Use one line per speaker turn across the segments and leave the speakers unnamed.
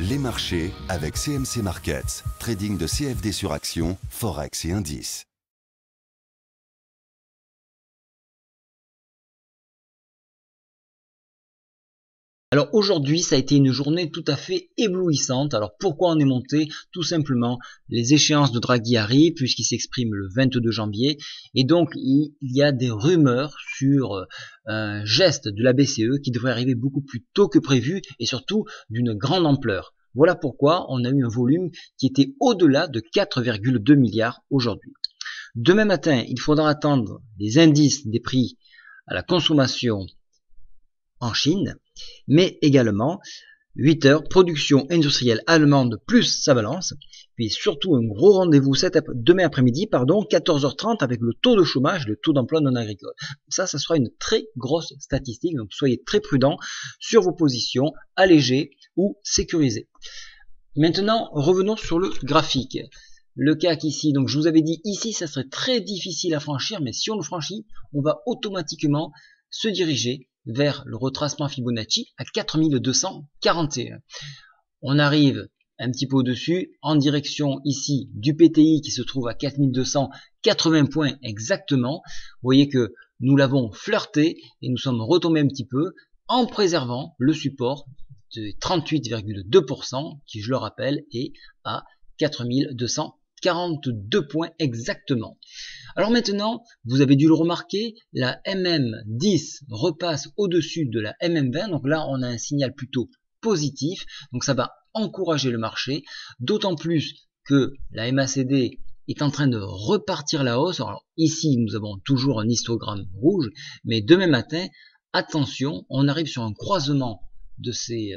Les marchés avec CMC Markets, trading de CFD sur actions, Forex et indices.
Alors aujourd'hui, ça a été une journée tout à fait éblouissante. Alors pourquoi on est monté? Tout simplement, les échéances de Draghi arrivent puisqu'il s'exprime le 22 janvier et donc il y a des rumeurs sur un geste de la BCE qui devrait arriver beaucoup plus tôt que prévu et surtout d'une grande ampleur. Voilà pourquoi on a eu un volume qui était au-delà de 4,2 milliards aujourd'hui. Demain matin, il faudra attendre les indices des prix à la consommation en Chine, mais également 8 heures, production industrielle allemande plus sa balance, puis surtout un gros rendez-vous demain après-midi, 14h30 avec le taux de chômage, le taux d'emploi non agricole. Ça sera une très grosse statistique, donc soyez très prudents sur vos positions, allégées ou sécurisées. Maintenant, revenons sur le graphique. Le CAC ici, donc je vous avais dit ici, ça serait très difficile à franchir, mais si on le franchit, on va automatiquement se diriger vers le retracement Fibonacci à 4241. On arrive un petit peu au-dessus, en direction ici du PTI qui se trouve à 4280 points exactement. Vous voyez que nous l'avons flirté et nous sommes retombés un petit peu en préservant le support de 38,2% qui, je le rappelle, est à 4242 points exactement. Alors maintenant, vous avez dû le remarquer, la MM10 repasse au-dessus de la MM20, donc là on a un signal plutôt positif, donc ça va encourager le marché, d'autant plus que la MACD est en train de repartir la hausse. Alors ici nous avons toujours un histogramme rouge, mais demain matin, attention, on arrive sur un croisement de ces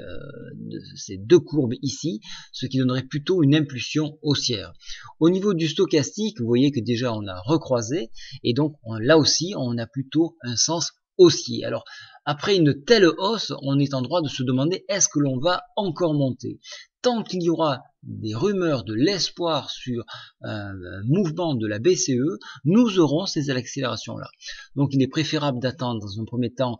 deux courbes ici, ce qui donnerait plutôt une impulsion haussière. Au niveau du stochastique, vous voyez que déjà on a recroisé, et donc là aussi on a plutôt un sens haussier. Alors après une telle hausse, on est en droit de se demander est-ce que l'on va encore monter. Tant qu'il y aura des rumeurs de l'espoir sur un mouvement de la BCE, nous aurons ces accélérations-là. Donc il est préférable d'attendre dans un premier temps,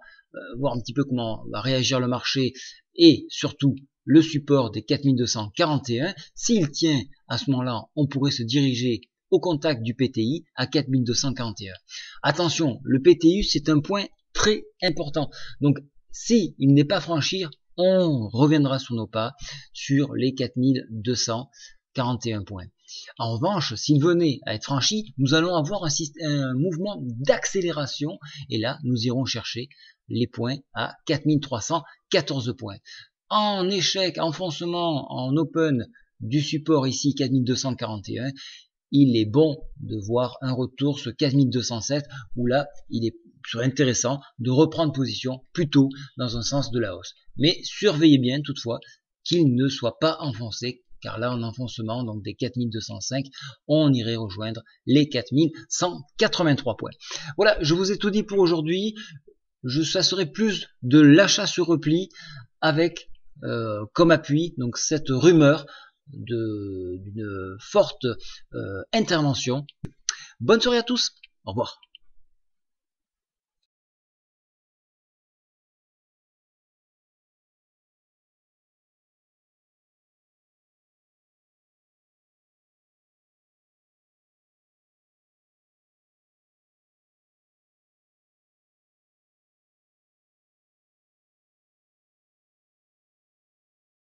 voir un petit peu comment va réagir le marché et surtout le support des 4241. S'il tient à ce moment-là, on pourrait se diriger au contact du PTI à 4241. Attention, le PTI c'est un point très important. Donc s'il n'est pas franchi, on reviendra sur nos pas sur les 4241 points. En revanche, s'il venait à être franchi, nous allons avoir un mouvement d'accélération et là, nous irons chercher les points à 4314 points. En échec, enfoncement, en open du support ici 4241, il est bon de voir un retour sur 4207 où là, il est intéressant de reprendre position plutôt dans un sens de la hausse. Mais surveillez bien toutefois qu'il ne soit pas enfoncé, car là en enfoncement, donc des 4205, on irait rejoindre les 4183 points. Voilà, je vous ai tout dit pour aujourd'hui. Ça serait plus de l'achat sur repli avec comme appui donc cette rumeur d'une forte intervention. Bonne soirée à tous, au revoir.